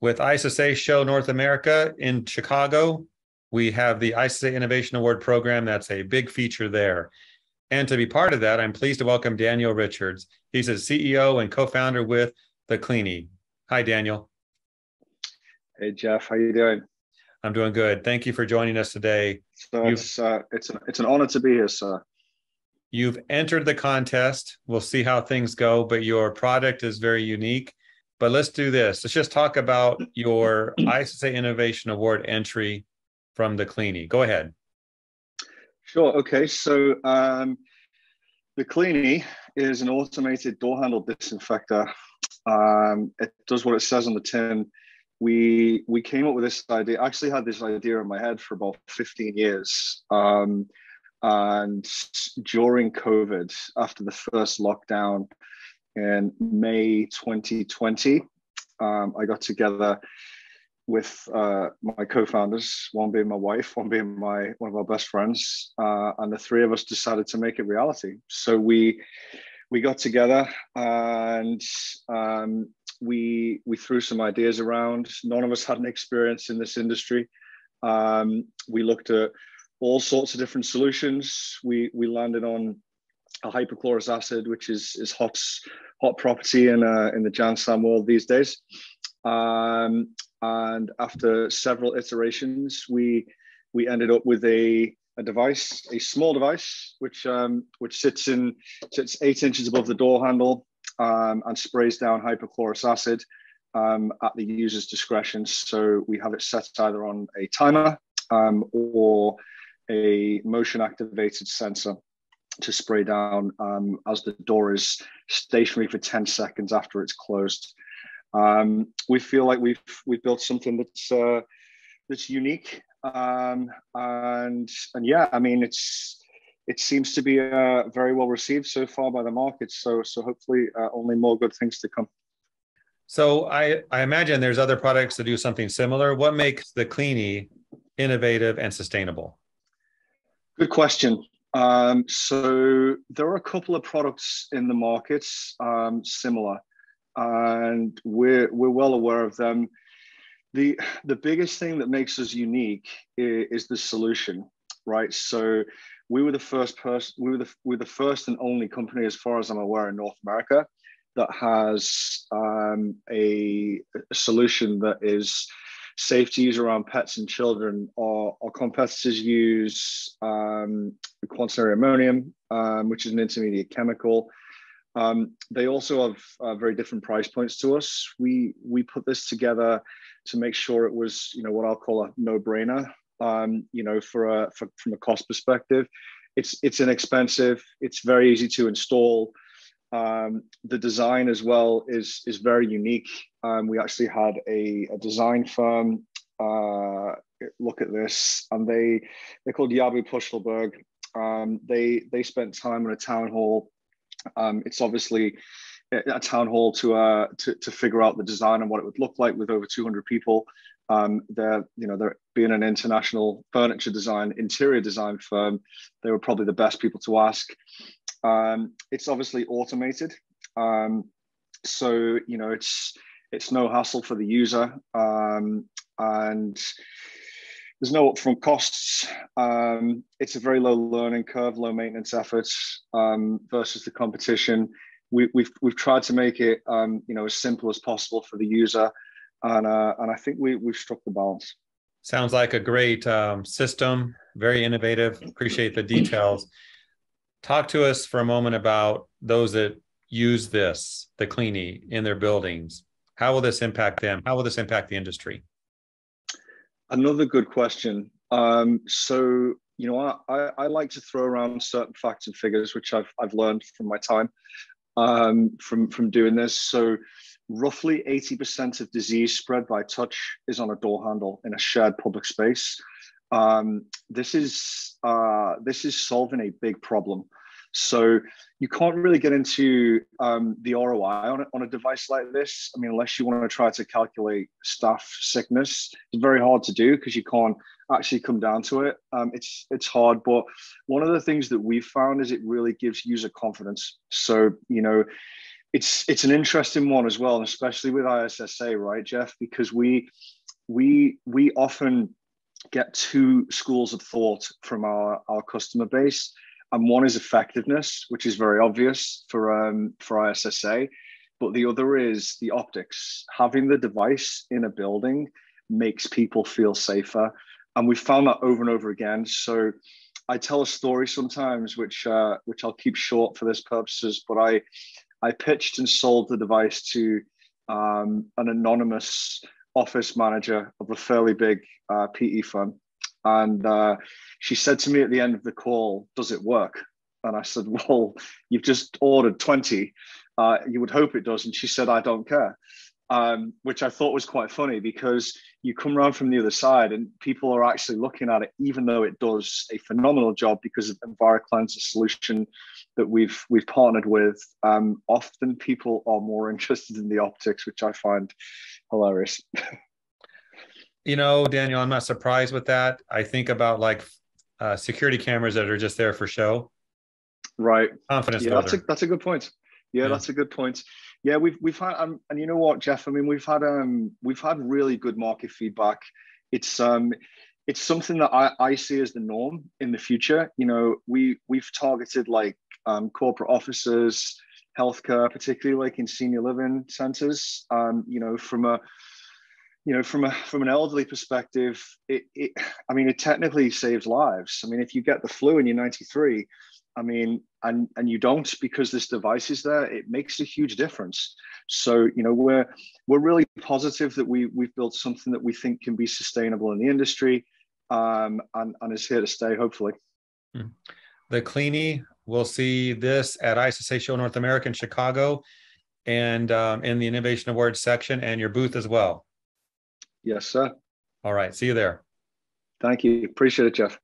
with ISSA Show North America in Chicago. We have the ISSA Innovation Award program. That's a big feature there. And to be part of that, I'm pleased to welcome Daniel Richards. He's a CEO and co-founder with the Cleani. Hi, Daniel. Hey, Jeff. How you doing? I'm doing good. Thank you for joining us today. So it's an honor to be here, sir. You've entered the contest. We'll see how things go, but your product is very unique. But let's do this. Let's just talk about your ISSA Innovation Award entry from the Cleani. Go ahead. Sure. Okay. So the Cleani is an automated door handle disinfector. It does what it says on the tin. We came up with this idea. I actually had this idea in my head for about 15 years. And during COVID, after the first lockdown in May 2020, I got together with my co-founders, one being my wife, one being one of our best friends, and the three of us decided to make it reality. So we got together and we threw some ideas around. None of us had an experience in this industry. We looked at all sorts of different solutions. We landed on a hypochlorous acid, which is hot property in the Jansan world these days. And after several iterations, we ended up with a device, a small device, which sits 8 inches above the door handle and sprays down hypochlorous acid at the user's discretion. So we have it set either on a timer or a motion activated sensor to spray down as the door is stationary for 10 seconds after it's closed. We feel like we've built something that's unique, and yeah, I mean it seems to be very well received so far by the market. So hopefully only more good things to come. So I imagine there's other products that do something similar. What makes the Cleani innovative and sustainable? Good question. So there are a couple of products in the markets similar, and we're well aware of them. The biggest thing that makes us unique is the solution, right? So we were the first and only company, as far as I'm aware, in North America that has a solution that is safe to use around pets and children. Our competitors use quaternary ammonium, which is an intermediate chemical. They also have very different price points to us. We put this together to make sure it was, what I'll call a no-brainer. From a cost perspective, it's inexpensive. It's very easy to install. The design as well is very unique. We actually had a design firm look at this, and they're called Yabu Puschelberg. They spent time on a town hall. It's obviously a town hall to figure out the design and what it would look like with over 200 people. They're being an international furniture interior design firm. They were probably the best people to ask. It's obviously automated, so it's no hassle for the user, and there's no upfront costs. It's a very low learning curve, low maintenance efforts versus the competition. We've tried to make it as simple as possible for the user, and I think we've struck the balance. Sounds like a great system, very innovative. Appreciate the details. Talk to us for a moment about those that use the Cleani, in their buildings. How will this impact them? How will this impact the industry? Another good question. So I like to throw around certain facts and figures, which I've learned from my time from doing this. So roughly 80% of disease spread by touch is on a door handle in a shared public space. This is solving a big problem. So you can't really get into the ROI on a device like this. I mean, unless you want to try to calculate staff sickness, it's very hard to do because you can't actually come down to it. It's hard, but one of the things that we've found is it really gives user confidence. So It's an interesting one as well, and especially with ISSA, right, Jeff? Because we often get two schools of thought from our customer base, and one is effectiveness, which is very obvious for ISSA, but the other is the optics. Having the device in a building makes people feel safer, and we found that over and over again. So I tell a story sometimes, which I'll keep short for this purposes, but I pitched and sold the device to an anonymous office manager of a fairly big PE firm. And she said to me at the end of the call, "Does it work?" And I said, "Well, you've just ordered 20. You would hope it does." And she said, "I don't care." Which I thought was quite funny, because you come around from the other side and people are actually looking at it, even though it does a phenomenal job because of EnviroCleanse, a solution that we've partnered with. Often people are more interested in the optics, which I find hilarious. You know, Daniel, I'm not surprised with that. I think about like security cameras that are just there for show. Right. Confidence Yeah, builder. that's a good point. Yeah, that's a good point. Yeah, we've had and you know what, Jeff? I mean, we've had really good market feedback. It's something that I see as the norm in the future. You know, we've targeted like corporate offices, healthcare, particularly like in senior living centers. You know, from an elderly perspective, I mean, it technically saves lives. I mean, if you get the flu and you're 93, I mean, and you don't, because this device is there, it makes a huge difference. So, you know, we're really positive that we've built something that we think can be sustainable in the industry, and is here to stay, hopefully. The Cleani, we'll see this at ISSA Show North America in Chicago, and in the Innovation Awards section, and your booth as well. Yes, sir. All right. See you there. Thank you. Appreciate it, Jeff.